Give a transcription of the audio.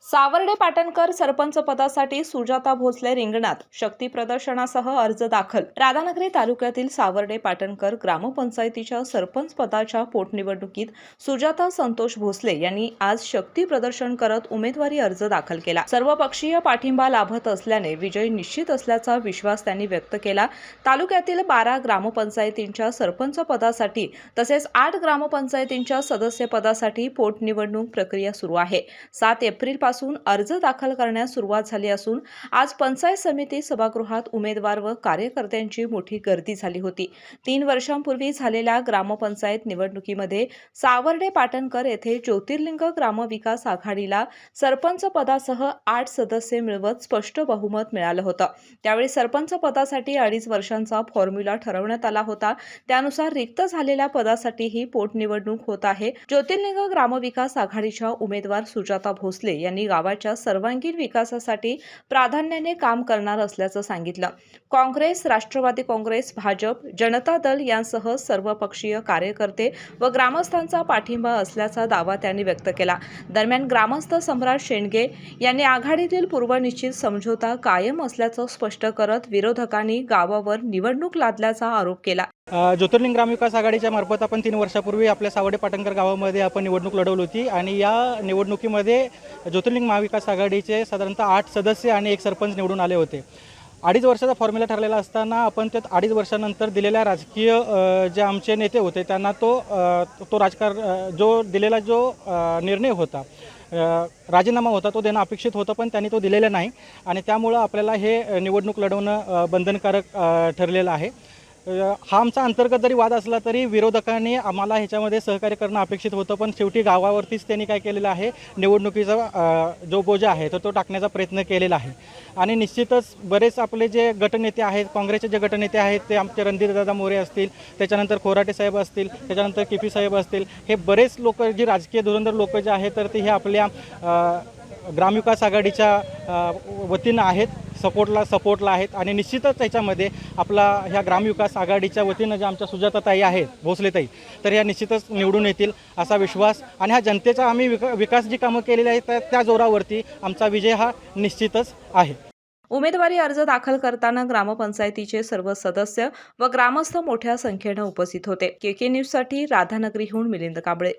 सावर्डे पाटणकर सरपंच पदासाठी सुजाता भोसले रिंगणात, शक्ती प्रदर्शनासह अर्ज दाखल। राधानगरी तालुक्यातील सावर्डे पाटणकर ग्रामपंचायतीच्या सरपंच पदाच्या पोटनिवडणुकीत सुजाता संतोष भोसले यांनी आज शक्ती प्रदर्शन करत उमेदवारी अर्ज दाखल केला। सर्वपक्षीय पाठिंबा लाभत असल्याने विजय निश्चित असल्याचा विश्वास त्यांनी व्यक्त केला। तालुक्यातील 12 ग्रामपंचायतींच्या सरपंच पदासाठी तसेच 8 ग्रामपंचायतींच्या सदस्य पदासाठी पोटनिवडणूक प्रक्रिया सुरू आहे। 7 एप्रिल पासून अर्ज दाखल करण्यास सुरुवात झाली असून आज पंचायत समिती सभागृहात उमेदवार व कार्यकर्त्यांची मोठी गर्दी झाली होती। 3 वर्षांपूर्वी झालेल्या ग्रामपंचायत निवडणुकीमध्ये सावर्डे पाटणकर येथे ज्योतिर्लिंग ग्रामविकास आघाडीला सरपंच पदासह 8 सदस्य मिळवत स्पष्ट बहुमत मिळालं होतं। त्यावेळी सरपंच पदासाठी 2.5 वर्षांचा फॉर्म्युला ठरवण्यात आला होता। त्यानुसार रिक्त झालेल्या पदासाठीही पोटनिवडणूक होत आहे। ज्योतिर्लिंग ग्रामविकास आघाडीच्या उमेदवार सुजाता भोसले यांनी गावाच्या सर्वांगीण विकासासाठी प्राधान्याने काम करणार असल्याचं सांगितलं। काँग्रेस, राष्ट्रवादी काँग्रेस, भाजप, जनता दल यांसह सर्वपक्षीय कार्यकर्ते व ग्रामस्थांचा पाठिंबा असल्याचा दावा त्यांनी व्यक्त केला। दरम्यान ग्रामस्थ सम्राट शेंडगे यांनी आघाडीतील पूर्वनिश्चित समझोता कायम असल्याचं स्पष्ट करत विरोधकांनी गावावर निवडणूक लादल्याचा आरोप केला। ज्योतिर्लिंग ग्रामविकास आघाडीच्या मार्फत आपण 3 वर्षापूर्वी आपल्या सावर्डे पाटणकर गावामध्ये आपण निवडणूक लढवली होती आणि या निवडणुकीमध्ये ज्योतिर्लिंग महाविकास आघाडीचे साधारणतः 8 सदस्य आणि 1 सरपंच निवडून आले होते। 2.5 वर्षाचा फॉर्म्युला ठरलेला असताना आपण त्यात 2.5 वर्षानंतर दिलेल्या राजकीय जे आमचे नेते होते त्यांना जो निर्णय होता, राजीनामा होता, तो देणं अपेक्षित होतं, पण त्यांनी तो दिलेला नाही आणि त्यामुळं आपल्याला हे निवडणूक लढवणं बंधनकारक ठरलेलं आहे। हा आमचा अंतर्गत जरी वाद असला तरी विरोधकांनी आम्हाला ह्याच्यामध्ये सहकार्य करणं अपेक्षित होतं, पण शेवटी गावावरतीच त्यांनी काय केलेलं आहे, निवडणुकीचा जो बोजा आहे तो टाकण्याचा प्रयत्न केलेला आहे। आणि निश्चितच बरेच आपले जे गटनेते आहेत, काँग्रेसचे जे गटनेते आहेत ते आमचे रणधीरदादा मोरे असतील, त्याच्यानंतर खोराटे साहेब असतील, त्याच्यानंतर केपी साहेब असतील, हे बरेच लोक जी राजकीय धुरंधर लोक जे आहेत तर ते हे आपल्या ग्रामविकास आघाडीच्या वतीनं आहेत, सपोर्टला आहेत आणि निश्चितच त्याच्यामध्ये आपला ह्या ग्रामविकास आघाडीच्या वतीनं जे आमच्या सुजाताताई आहेत, भोसलेताई, तर ह्या निश्चितच निवडून येतील असा विश्वास आणि ह्या जनतेचा आम्ही विकास जी कामं केलेली आहेत त्या जोरावरती आमचा विजय हा निश्चितच आहे। उमेदवारी अर्ज दाखल करताना ग्रामपंचायतीचे सर्व सदस्य व ग्रामस्थ मोठ्या संख्येने उपस्थित होते। केके न्यूजसाठी राधानगरीहून मिलिंद कांबळे।